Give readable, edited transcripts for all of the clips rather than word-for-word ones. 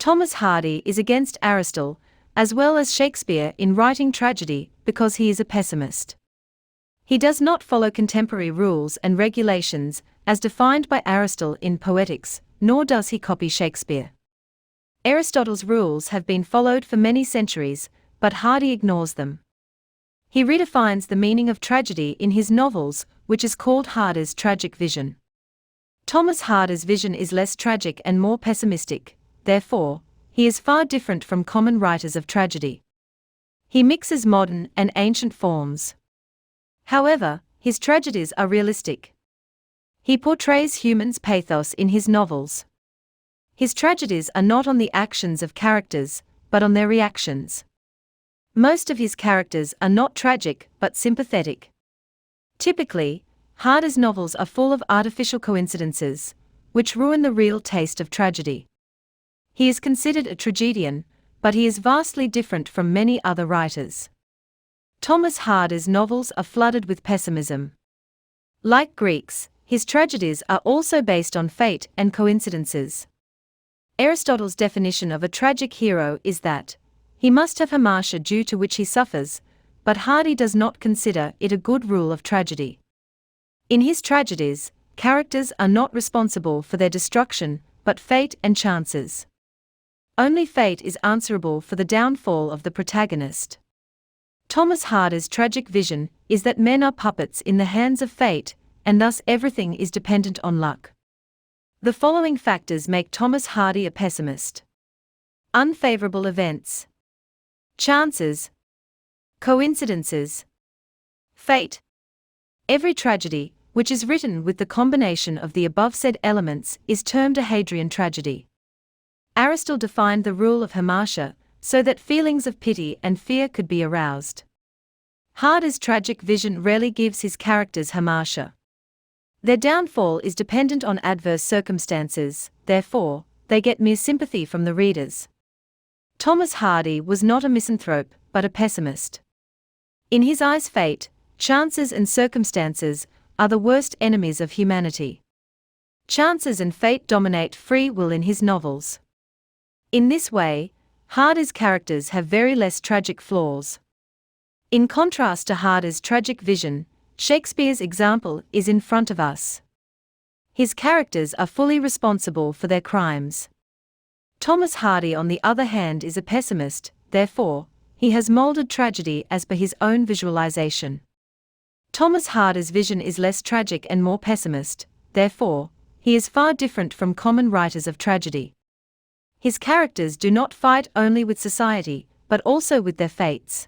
Thomas Hardy is against Aristotle, as well as Shakespeare in writing tragedy, because he is a pessimist. He does not follow contemporary rules and regulations, as defined by Aristotle in Poetics, nor does he copy Shakespeare. Aristotle's rules have been followed for many centuries, but Hardy ignores them. He redefines the meaning of tragedy in his novels, which is called Hardy's tragic vision. Thomas Hardy's vision is less tragic and more pessimistic, therefore, he is far different from common writers of tragedy. He mixes modern and ancient forms. However, his tragedies are realistic. He portrays humans' pathos in his novels. His tragedies are not on the actions of characters, but on their reactions. Most of his characters are not tragic but sympathetic. Typically, Hardy's novels are full of artificial coincidences, which ruin the real taste of tragedy. He is considered a tragedian, but he is vastly different from many other writers. Thomas Hardy's novels are flooded with pessimism. Like Greeks, his tragedies are also based on fate and coincidences. Aristotle's definition of a tragic hero is that he must have hamartia due to which he suffers, but Hardy does not consider it a good rule of tragedy. In his tragedies, characters are not responsible for their destruction, but fate and chances. Only fate is answerable for the downfall of the protagonist. Thomas Hardy's tragic vision is that men are puppets in the hands of fate, and thus everything is dependent on luck. The following factors make Thomas Hardy a pessimist: unfavorable events, chances, coincidences, fate. Every tragedy, which is written with the combination of the above-said elements, is termed a Hadrian tragedy. Aristotle defined the rule of hamartia, so that feelings of pity and fear could be aroused. Hardy's tragic vision rarely gives his characters hamartia. Their downfall is dependent on adverse circumstances, therefore, they get mere sympathy from the readers. Thomas Hardy was not a misanthrope, but a pessimist. In his eyes, fate, chances and circumstances are the worst enemies of humanity. Chances and fate dominate free will in his novels. In this way, Hardy's characters have very less tragic flaws. In contrast to Hardy's tragic vision, Shakespeare's example is in front of us. His characters are fully responsible for their crimes. Thomas Hardy, on the other hand, is a pessimist, therefore, he has molded tragedy as per his own visualization. Thomas Hardy's vision is less tragic and more pessimist, therefore, he is far different from common writers of tragedy. His characters do not fight only with society, but also with their fates.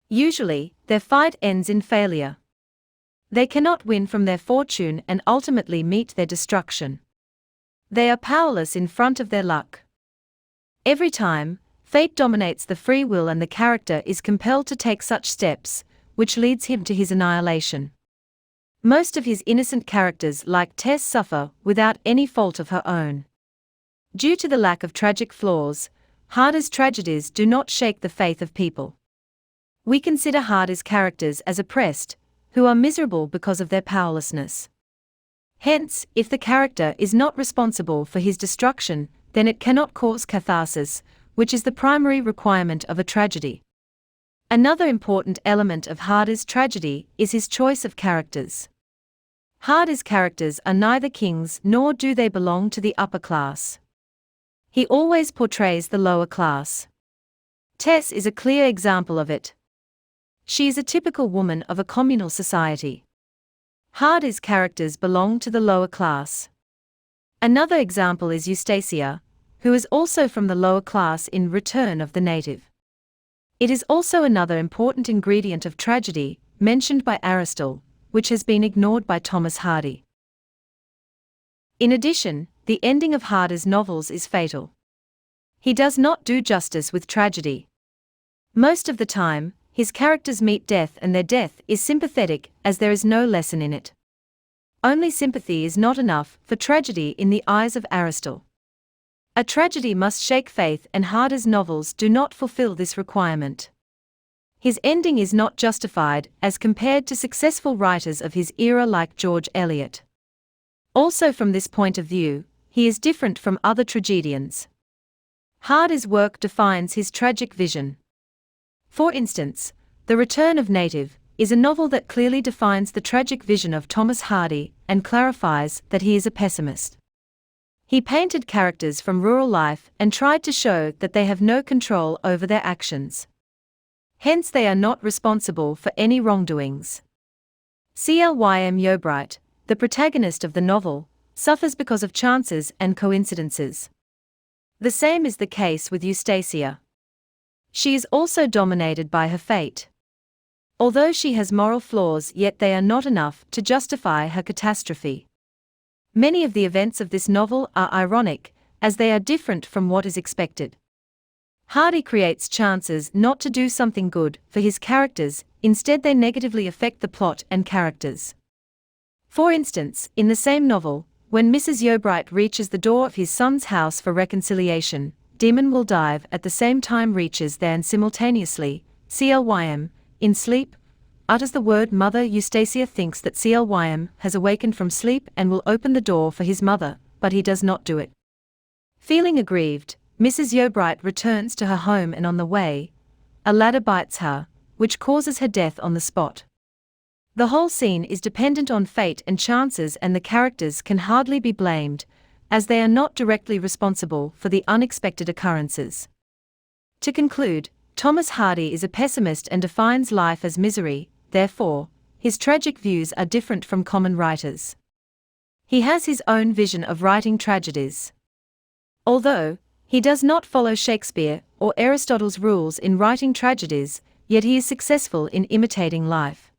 Usually, their fight ends in failure. They cannot win from their fortune and ultimately meet their destruction. They are powerless in front of their luck. Every time, fate dominates the free will and the character is compelled to take such steps, which leads him to his annihilation. Most of his innocent characters like Tess suffer without any fault of her own. Due to the lack of tragic flaws, Hardy's tragedies do not shake the faith of people. We consider Hardy's characters as oppressed, who are miserable because of their powerlessness. Hence, if the character is not responsible for his destruction, then it cannot cause catharsis, which is the primary requirement of a tragedy. Another important element of Hardy's tragedy is his choice of characters. Hardy's characters are neither kings nor do they belong to the upper class. He always portrays the lower class. Tess is a clear example of it. She is a typical woman of a communal society. Hardy's characters belong to the lower class. Another example is Eustacia, who is also from the lower class in Return of the Native. It is also another important ingredient of tragedy, mentioned by Aristotle, which has been ignored by Thomas Hardy. In addition, the ending of Hardy's novels is fatal. He does not do justice with tragedy. Most of the time, his characters meet death and their death is sympathetic as there is no lesson in it. Only sympathy is not enough for tragedy in the eyes of Aristotle. A tragedy must shake faith and Hardy's novels do not fulfill this requirement. His ending is not justified as compared to successful writers of his era like George Eliot. Also from this point of view, he is different from other tragedians. Hardy's work defines his tragic vision. For instance, The Return of Native is a novel that clearly defines the tragic vision of Thomas Hardy and clarifies that he is a pessimist. He painted characters from rural life and tried to show that they have no control over their actions. Hence they are not responsible for any wrongdoings. Clym Yeobright, the protagonist of the novel, suffers because of chances and coincidences. The same is the case with Eustacia. She is also dominated by her fate. Although she has moral flaws, yet they are not enough to justify her catastrophe. Many of the events of this novel are ironic, as they are different from what is expected. Hardy creates chances not to do something good for his characters, instead they negatively affect the plot and characters. For instance, in the same novel, when Mrs. Yeobright reaches the door of his son's house for reconciliation, Demon Will Dive at the same time reaches there and simultaneously, Clym, in sleep, utters the word mother. Eustacia thinks that Clym has awakened from sleep and will open the door for his mother, but he does not do it. Feeling aggrieved, Mrs. Yeobright returns to her home and on the way, a ladder bites her, which causes her death on the spot. The whole scene is dependent on fate and chances, and the characters can hardly be blamed, as they are not directly responsible for the unexpected occurrences. To conclude, Thomas Hardy is a pessimist and defines life as misery, therefore, his tragic views are different from common writers. He has his own vision of writing tragedies. Although he does not follow Shakespeare or Aristotle's rules in writing tragedies, yet he is successful in imitating life.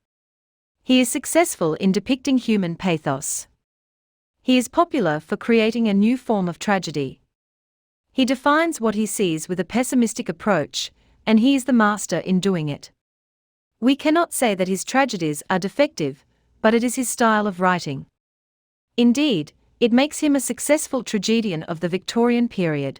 He is successful in depicting human pathos. He is popular for creating a new form of tragedy. He defines what he sees with a pessimistic approach, and he is the master in doing it. We cannot say that his tragedies are defective, but it is his style of writing. Indeed, it makes him a successful tragedian of the Victorian period.